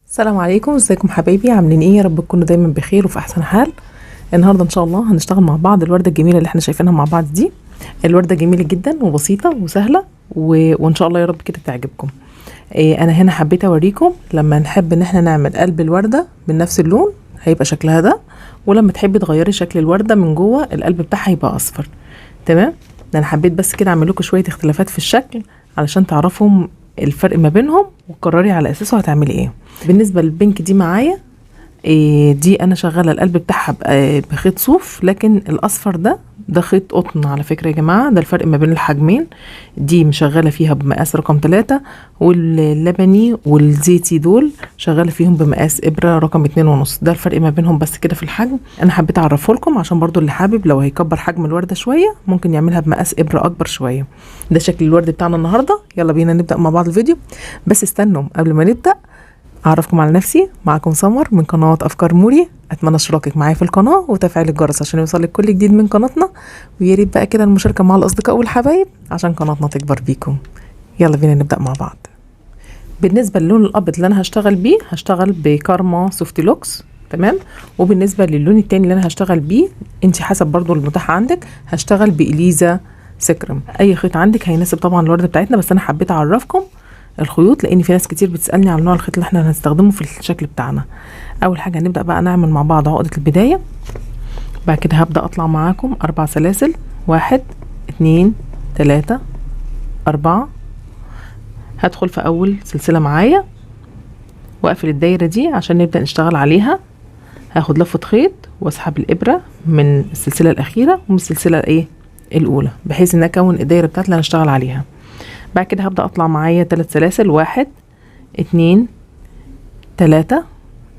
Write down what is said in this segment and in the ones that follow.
السلام عليكم، ازيكم حبايبي؟ عاملين ايه؟ يا رب تكونوا دايما بخير وفي احسن حال. النهارده ان شاء الله هنشتغل مع بعض الورده الجميله اللي احنا شايفينها مع بعض دي. الورده جميله جدا وبسيطه وسهله وان شاء الله يا رب كده تعجبكم. انا هنا حبيت اوريكم لما نحب ان احنا نعمل قلب الورده من نفس اللون هيبقى شكلها ده، ولما تحبي تغيري شكل الورده من جوه القلب بتاعها يبقى اصفر. تمام. ده انا حبيت بس كده اعمل لكم شويه اختلافات في الشكل علشان تعرفوا الفرق ما بينهم وتقرري على اساسه هتعملي ايه. بالنسبه للبنك دي معايا دي انا شغاله القلب بتاعها بخيط صوف، لكن الاصفر ده خيط قطن على فكره يا جماعه. ده الفرق ما بين الحجمين. دي مشغله فيها بمقاس رقم 3، واللبني والزيتي دول شغاله فيهم بمقاس ابره رقم 2.5. ده الفرق ما بينهم بس كده في الحجم. انا حبيت اعرفه لكم عشان برضو اللي حابب لو هيكبر حجم الورده شويه ممكن يعملها بمقاس ابره اكبر شويه. ده شكل الورد بتاعنا النهارده. يلا بينا نبدا مع بعض الفيديو. بس استنوا قبل ما نبدا اعرفكم على نفسي. معكم سمر من قناه افكار موري. اتمنى اشتراكك معايا في القناه وتفعيل الجرس عشان يوصلك كل جديد من قناتنا، ويا ريت بقى كده المشاركه مع الاصدقاء والحبايب عشان قناتنا تكبر بيكم. يلا بينا نبدا مع بعض. بالنسبه للون الابيض اللي انا هشتغل بيه هشتغل بكارما سوفت لوكس. تمام. وبالنسبه للون التاني اللي انا هشتغل بيه انت حسب برضو المتاح عندك هشتغل باليزا سكرم. اي خيط عندك هيناسب طبعا الورده بتاعتنا، بس انا حبيت اعرفكم الخيوط لان في ناس كتير بتسالني على نوع الخيط اللي احنا هنستخدمه في الشكل بتاعنا. اول حاجه هنبدا بقى نعمل مع بعض عقده البدايه. بعد كده هبدا اطلع معاكم 4 سلاسل. 1 2 3 4. هدخل في اول سلسله معايا واقفل الدايره دي عشان نبدا نشتغل عليها. هاخد لفه خيط واسحب الابره من السلسله الاخيره ومن السلسله الاولى بحيث ان اكون الدايره بتاعتي اللي هنشتغل عليها. بعد كده هبدأ اطلع معايا 3 سلاسل. 1 2 3.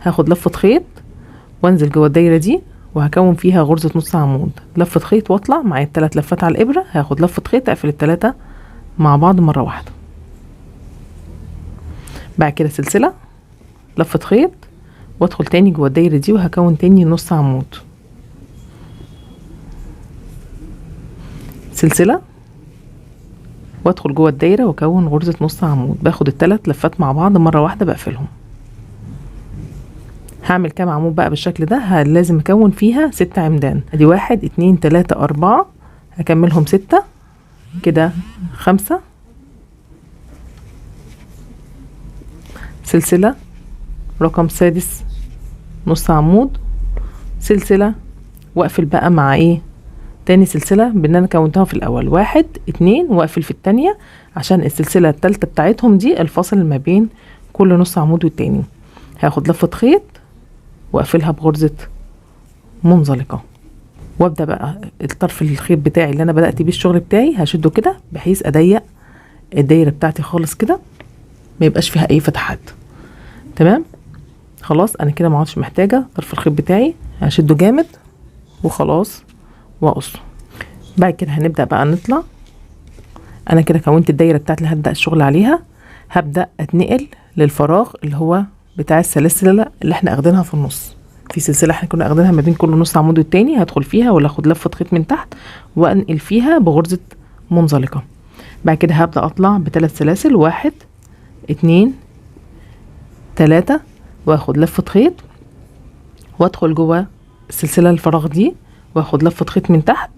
هاخد لفة خيط وانزل جوه الدايرة دي وهكون فيها غرزة نص عمود. لفة خيط واطلع معايا 3 لفات على الابرة. هاخد لفة خيط اقفل ال3 مع بعض مرة واحدة. بعد كده سلسلة لفة خيط وادخل تاني جوه الدايرة دي وهكون تاني نص عمود. سلسلة وادخل جوه الدايره واكون غرزه نص عمود. باخد ال3 لفات مع بعض مره واحده بقفلهم. هعمل كام عمود بقى بالشكل ده؟ لازم اكون فيها 6 عمدان. ادي 1 2 3 4. هكملهم 6 كده. 5 سلسله رقم سادس نص عمود. سلسله واقفل بقى مع تاني سلسلة بان انا كونتها في الاول. 1 2 واقفل في التانية عشان السلسلة التالتة بتاعتهم دي الفاصل ما بين كل نص عمود والتاني. هاخد لفة خيط واقفلها بغرزة منزلقة وابدأ بقى الطرف الخيط بتاعي اللي انا بدأت بيه الشغل بتاعي هشده كده بحيث اضيق الدايرة بتاعتي خالص كده ما يبقاش فيها اي فتحات. تمام. خلاص انا كده ما عادش محتاجة طرف الخيط بتاعي. هشده جامد وخلاص واقصه. بعد كده هنبدأ بقى نطلع. انا كده كونت الدايرة بتاعتي اللي هبدأ الشغل عليها. هبدأ اتنقل للفراغ اللي هو بتاع السلاسل اللي احنا اخدينها في النص. في سلسلة احنا كنا اخدينها ما بين كل نص عمود والتاني هدخل فيها ولا اخد لفة خيط من تحت وانقل فيها بغرزة منزلقة. بعد كده هبدأ اطلع ب3 سلاسل. 1 2 3 واخد لفة خيط وادخل جوه السلسلة الفراغ دي واخد لفة خيط من تحت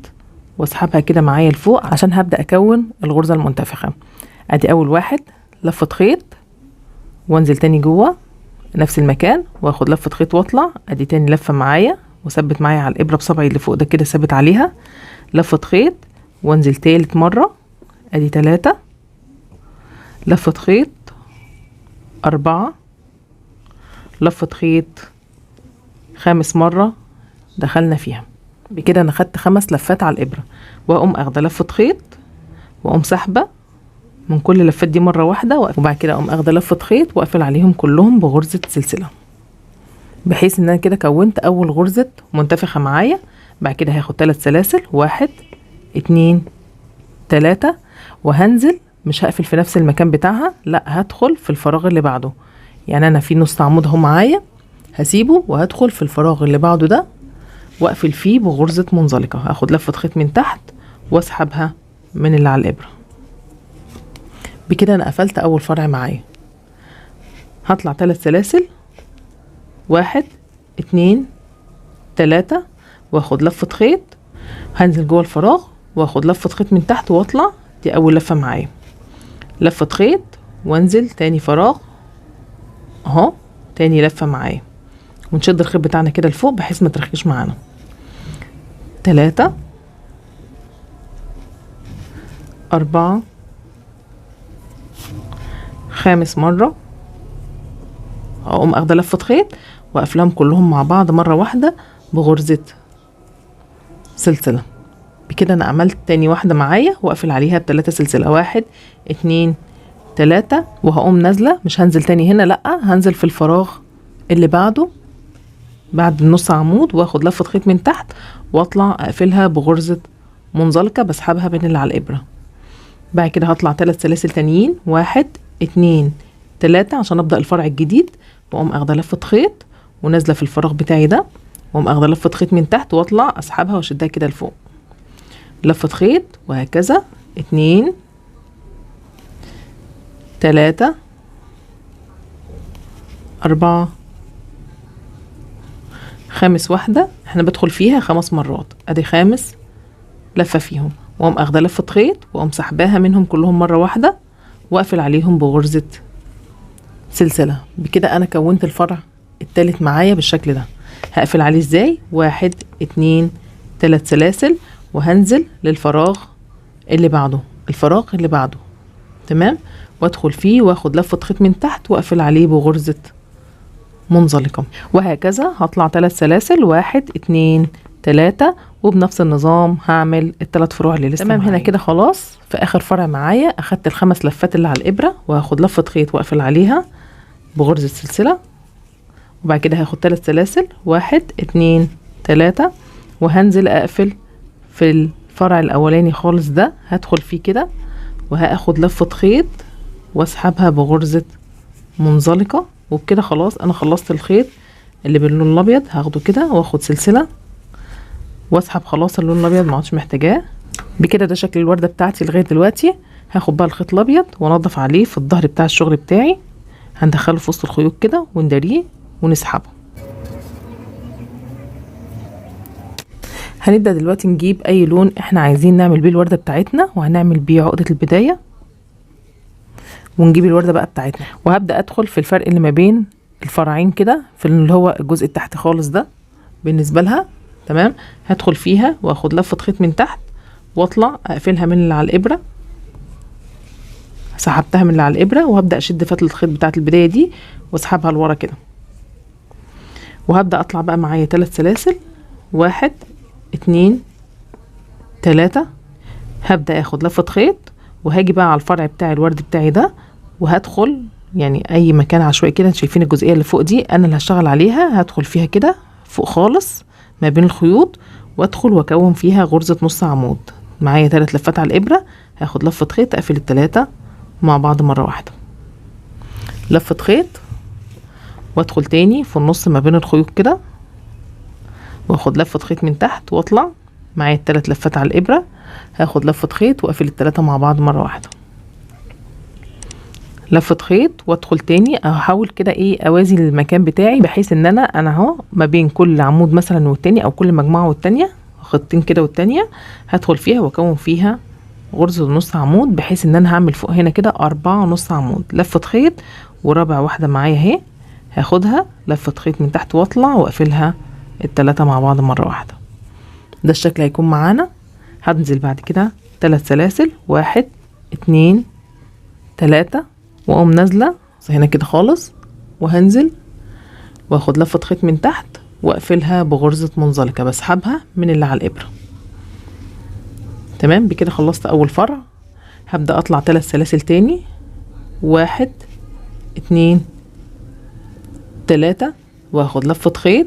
واسحبها كده معايا لفوق عشان هبدأ اكون الغرزة المنتفخة. ادي اول 1 لفة خيط وانزل تاني جوه نفس المكان واخد لفة خيط واطلع. ادي تاني لفة معايا وثبت معايا على الابرة بصبعي اللي فوق ده كده ثابت عليها. لفة خيط وانزل تالت مرة. ادي 3 لفة خيط. 4 لفة خيط. 5 مرة دخلنا فيها. بكده انا خدت 5 لفات على الابره واقوم اخده لفه خيط واقوم سحبه من كل اللفات دي مره واحده وبعد كده اقوم اخده لفه خيط واقفل عليهم كلهم بغرزه سلسله بحيث ان انا كده كونت اول غرزه منتفخه معايا. بعد كده هاخد 3 سلاسل. 1 2 3 وهنزل مش هقفل في نفس المكان بتاعها، لا هدخل في الفراغ اللي بعده. يعني انا في نص عمود اهو معايا هسيبه وهدخل في الفراغ اللي بعده ده واقفل فيه بغرزة منزلقة. هاخد لفة خيط من تحت واسحبها من اللي على الابرة. بكده انا قفلت اول فرع معايا. هطلع 3 سلاسل 1 2 3 واخد لفة خيط، هنزل جوه الفراغ واخد لفة خيط من تحت واطلع. دي اول لفة معايا، لفة خيط وانزل تاني فراغ اهو، تاني لفة معايا، ونشد الخيط بتاعنا كده لفوق بحيث ما ترخيش معانا. 3 4 5 مرة، اقوم اخده لفة خيط واقفلهم كلهم مع بعض مرة واحدة بغرزة سلسلة. بكده انا عملت تاني واحدة معايا واقفل عليها ب3 سلسلة، 1 2 3، وهقوم نازلة. مش هنزل تاني هنا، لأ، هنزل في الفراغ اللي بعده بعد النص عمود واخد لفة خيط من تحت واطلع اقفلها بغرزة منزلقة بسحبها بين اللي على الابرة. بعد كده هطلع 3 سلاسل تانيين، 1 2 3 عشان ابدأ الفرع الجديد، واقوم اخده لفة خيط ونازلة في الفراغ بتاعي ده، واقوم اخده لفة خيط من تحت واطلع اسحبها واشدها كده لفوق، لفة خيط، وهكذا 2 3 4 خامس واحدة احنا بدخل فيها 5 مرات، ادي خامس لفة فيهم، واقوم اخده لفة خيط واقوم سحباها منهم كلهم مرة واحدة واقفل عليهم بغرزة سلسلة. بكده انا كونت الفرع التالت معايا بالشكل ده. هقفل عليه ازاي؟ 1 2 3 سلاسل، وهنزل للفراغ اللي بعده، الفراغ اللي بعده، تمام، وادخل فيه واخد لفة خيط من تحت واقفل عليه بغرزة منزلقة، وهكذا هطلع 3 سلاسل، 1 2 3، وبنفس النظام هعمل ال3 فروع اللي لسه. تمام، هنا كده خلاص في اخر فرع معايا اخدت ال5 لفات اللي على الابرة، وهاخد لفة خيط واقفل عليها بغرزة سلسلة، وبعد كده هاخد 3 سلاسل، 1 2 3، وهنزل اقفل في الفرع الاولاني خالص ده، هدخل فيه كده وهاخد لفة خيط واسحبها بغرزة منزلقة. وبكده خلاص انا خلصت الخيط اللي باللون الابيض، هاخده كده واخد سلسلة واسحب خلاص اللون الابيض، ما عادش محتاجاه. بكده ده شكل الوردة بتاعتي لغاية دلوقتي. هاخد بقى الخيط الابيض وانضف عليه في الظهر بتاع الشغل بتاعي، هندخله في وسط الخيوط كده ونداريه ونسحبه. هنبدأ دلوقتي نجيب اي لون احنا عايزين نعمل بيه الوردة بتاعتنا، وهنعمل بيه عقدة البداية، ونجيب الوردة بقى بتاعتنا. وهبدأ ادخل في الفرق اللي ما بين الفرعين كده، في اللي هو الجزء التحت خالص ده بالنسبة لها، تمام. هدخل فيها واخد لفة خيط من تحت واطلع اقفلها من اللي على الابرة، سحبتها من اللي على الابرة، وهبدأ اشد فتلة الخيط بتاعت البداية دي واسحبها لورا كده، وهبدأ اطلع بقى معايا 3 سلاسل، 1 2 3، هبدأ اخد لفة خيط وهاجي بقى على الفرع بتاع الورد بتاعي ده، وهدخل يعني اي مكان عشوائي كده. شايفين الجزئية اللي فوق دي انا اللي هشتغل عليها، هدخل فيها كده فوق خالص ما بين الخيوط، وادخل واكون فيها غرزة نص عمود. معايا 3 لفات على الابرة، هاخد لفة خيط اقفل ال3 مع بعض مرة واحدة، لفة خيط وادخل تاني في النص ما بين الخيوط كده، واخد لفة خيط من تحت واطلع. معايا 3 لفات على الابرة، هاخد لفة خيط واقفل ال3 مع بعض مرة واحدة، لفة خيط وادخل تاني. هحاول كده ايه اوازي المكان بتاعي، بحيث ان انا اهو ما بين كل عمود مثلا والتاني، او كل مجموعة والتانية خطين كده والتانية، هدخل فيها واكون فيها غرزة نص عمود، بحيث ان انا هعمل فوق هنا كده 4 نص عمود، لفة خيط ورابع واحدة معايا اهي، هاخدها لفة خيط من تحت واطلع واقفلها ال3 مع بعض مرة واحدة. ده الشكل هيكون معانا. هنزل بعد كده 3 سلاسل، 1 2 3، واقوم نازلة هنا كده خالص، وهنزل واخد لفة خيط من تحت واقفلها بغرزة منزلقة بسحبها من اللي على الابرة، تمام. بكده خلصت اول فرع. هبدأ اطلع 3 سلاسل تاني، 1 2 3، واخد لفة خيط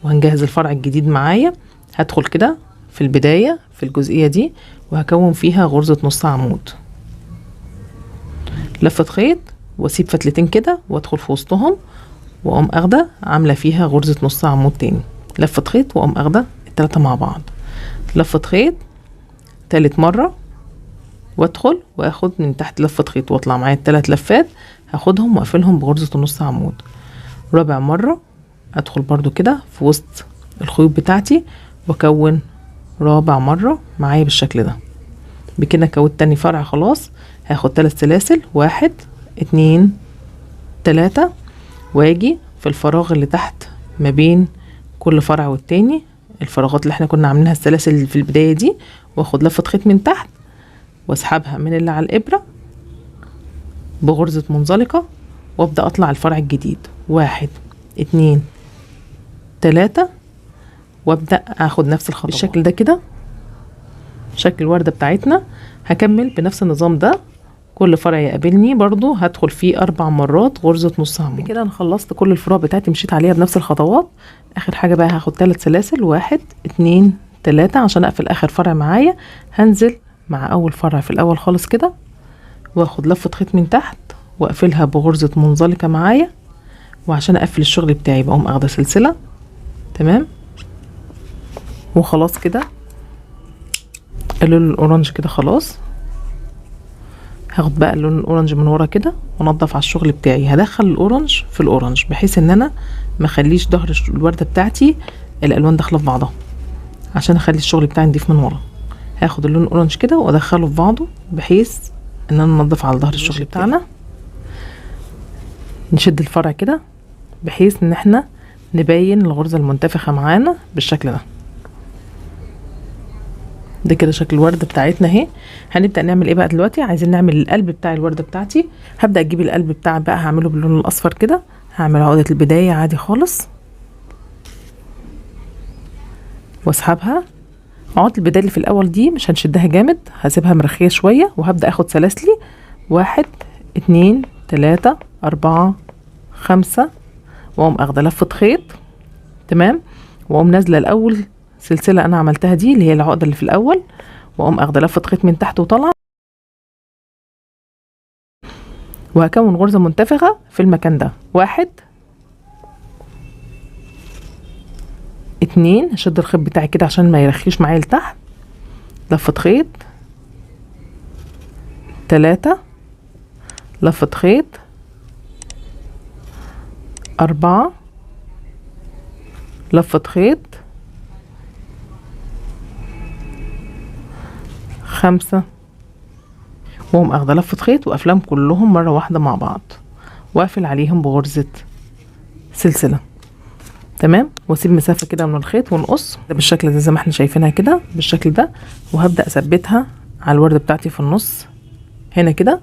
وهنجهز الفرع الجديد معايا. هدخل كده في البداية في الجزئية دي وهكون فيها غرزة نص عمود، لفة خيط واسيب فتلتين كده وادخل في وسطهم، واقوم اخده عاملة فيها غرزة نص عمود تاني، لفة خيط واقوم اخده ال3 مع بعض، لفة خيط تالت مرة، وادخل واخد من تحت لفة خيط واطلع معايا ال3 لفات، هاخدهم واقفلهم بغرزة نص عمود. رابع مرة ادخل برضو كده في وسط الخيوط بتاعتي واكون رابع مرة معايا بالشكل ده. بكده كونت تاني فرع خلاص. هاخد 3 سلاسل، 1 2 3، واجي في الفراغ اللي تحت ما بين كل فرع والتاني، الفراغات اللي احنا كنا عاملينها السلاسل في البداية دي، واخد لفة خيط من تحت واسحبها من اللي على الابرة بغرزة منزلقة، وابدأ اطلع الفرع الجديد 1 2 3، وابدأ اخد نفس الخطوة بالشكل ده كده، شكل الوردة بتاعتنا. هكمل بنفس النظام ده، كل فرع يقابلني برضو هدخل فيه 4 مرات غرزة نص عمود. كده انا خلصت كل الفروع بتاعتي، مشيت عليها بنفس الخطوات. اخر حاجة بقى هاخد 3 سلاسل، 1 2 3 عشان اقفل اخر فرع معايا. هنزل مع اول فرع في الاول خالص كده، واخد لفة خيط من تحت واقفلها بغرزة منزلقة معايا، وعشان اقفل الشغل بتاعي بقوم اخده سلسلة. تمام، وخلاص كده اللون الاورنج كده خلاص. هاخد بقى اللون الاورنج من ورا كده وانضف على الشغل بتاعي. هدخل الاورنج في الاورنج بحيث ان انا ما اخليش ظهر الورده بتاعتي الالوان داخله في بعضها، عشان اخلي الشغل بتاعي نضيف من ورا. هاخد اللون الاورنج كده وادخله في بعضه بحيث ان انا انضف على ظهر الشغل بتاعنا. نشد الفرع كده بحيث ان احنا نبين الغرزه المنتفخه معانا بالشكل ده. ده كده شكل الوردة بتاعتنا اهي. هنبدأ نعمل ايه بقى دلوقتي؟ عايزين نعمل القلب بتاع الوردة بتاعتي. هبدأ اجيب القلب بتاعي بقى، هعمله باللون الاصفر كده. هعمل عقدة البداية عادي خالص واسحبها. عقدة البداية اللي في الاول دي مش هنشدها جامد، هسيبها مرخية شوية، وهبدأ اخد سلاسلي 1 2 3 4 5، واقوم اخده لفة خيط. تمام، واقوم نازلة الاول سلسلة انا عملتها دي اللي هي العقدة اللي في الاول، واقوم اخده لفة خيط من تحت وطالعة، وهكون غرزة منتفخة في المكان ده. 1 2، هشد الخيط بتاعي كده عشان ما يرخيش معايا لتحت، لفة خيط 3، لفة خيط 4، لفة خيط 5، واقوم اخده لفة خيط وقافلهم كلهم مرة واحدة مع بعض، واقفل عليهم بغرزة سلسلة. تمام، واسيب مسافة كده من الخيط ونقص بالشكل ده زي ما احنا شايفينها كده بالشكل ده. وهبدأ اثبتها على الوردة بتاعتي في النص هنا كده.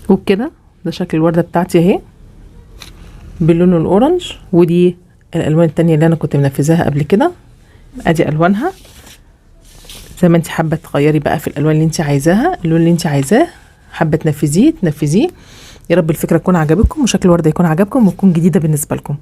وبكده ده شكل الوردة بتاعتي اهي باللون الاورنج. ودي الالوان التانية اللي انا كنت منفذاها قبل كده. ادي الوانها زي ما انت حابة تغيري بقى في الالوان اللي انت عايزاها. اللون اللي انت عايزاه حابة تنفذيه. يا رب الفكرة تكون عجبتكم وشكل الوردة يكون عجبكم وتكون جديدة بالنسبة لكم.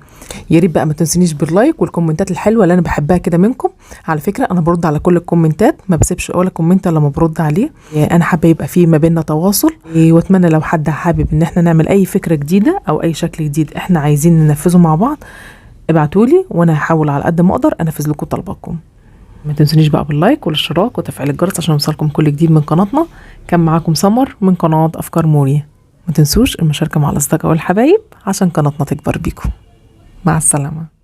يا ريت بقى ما تنسونيش باللايك والكومنتات الحلوة اللي انا بحبها كده منكم. على فكرة انا برد على كل الكومنتات، ما بسيبش ولا كومنت الا ما برد عليه. انا حابة يبقى فيه ما بيننا تواصل، واتمنى لو حد حابب ان احنا نعمل اي فكرة جديدة او اي شكل جديد احنا عايزين ننفذه مع بعض، ابعتولي وانا هحاول على قد ما اقدر انفذ لكم طلباتكم. ما تنسونيش بقى باللايك والاشتراك وتفعيل الجرس عشان يوصلكم كل جديد من قناتنا. كان معاكم سمر من قناة افكار موريا. ما تنسوش المشاركة مع الاصدقاء والحبايب عشان قناتنا تكبر بيكم. مع السلامة.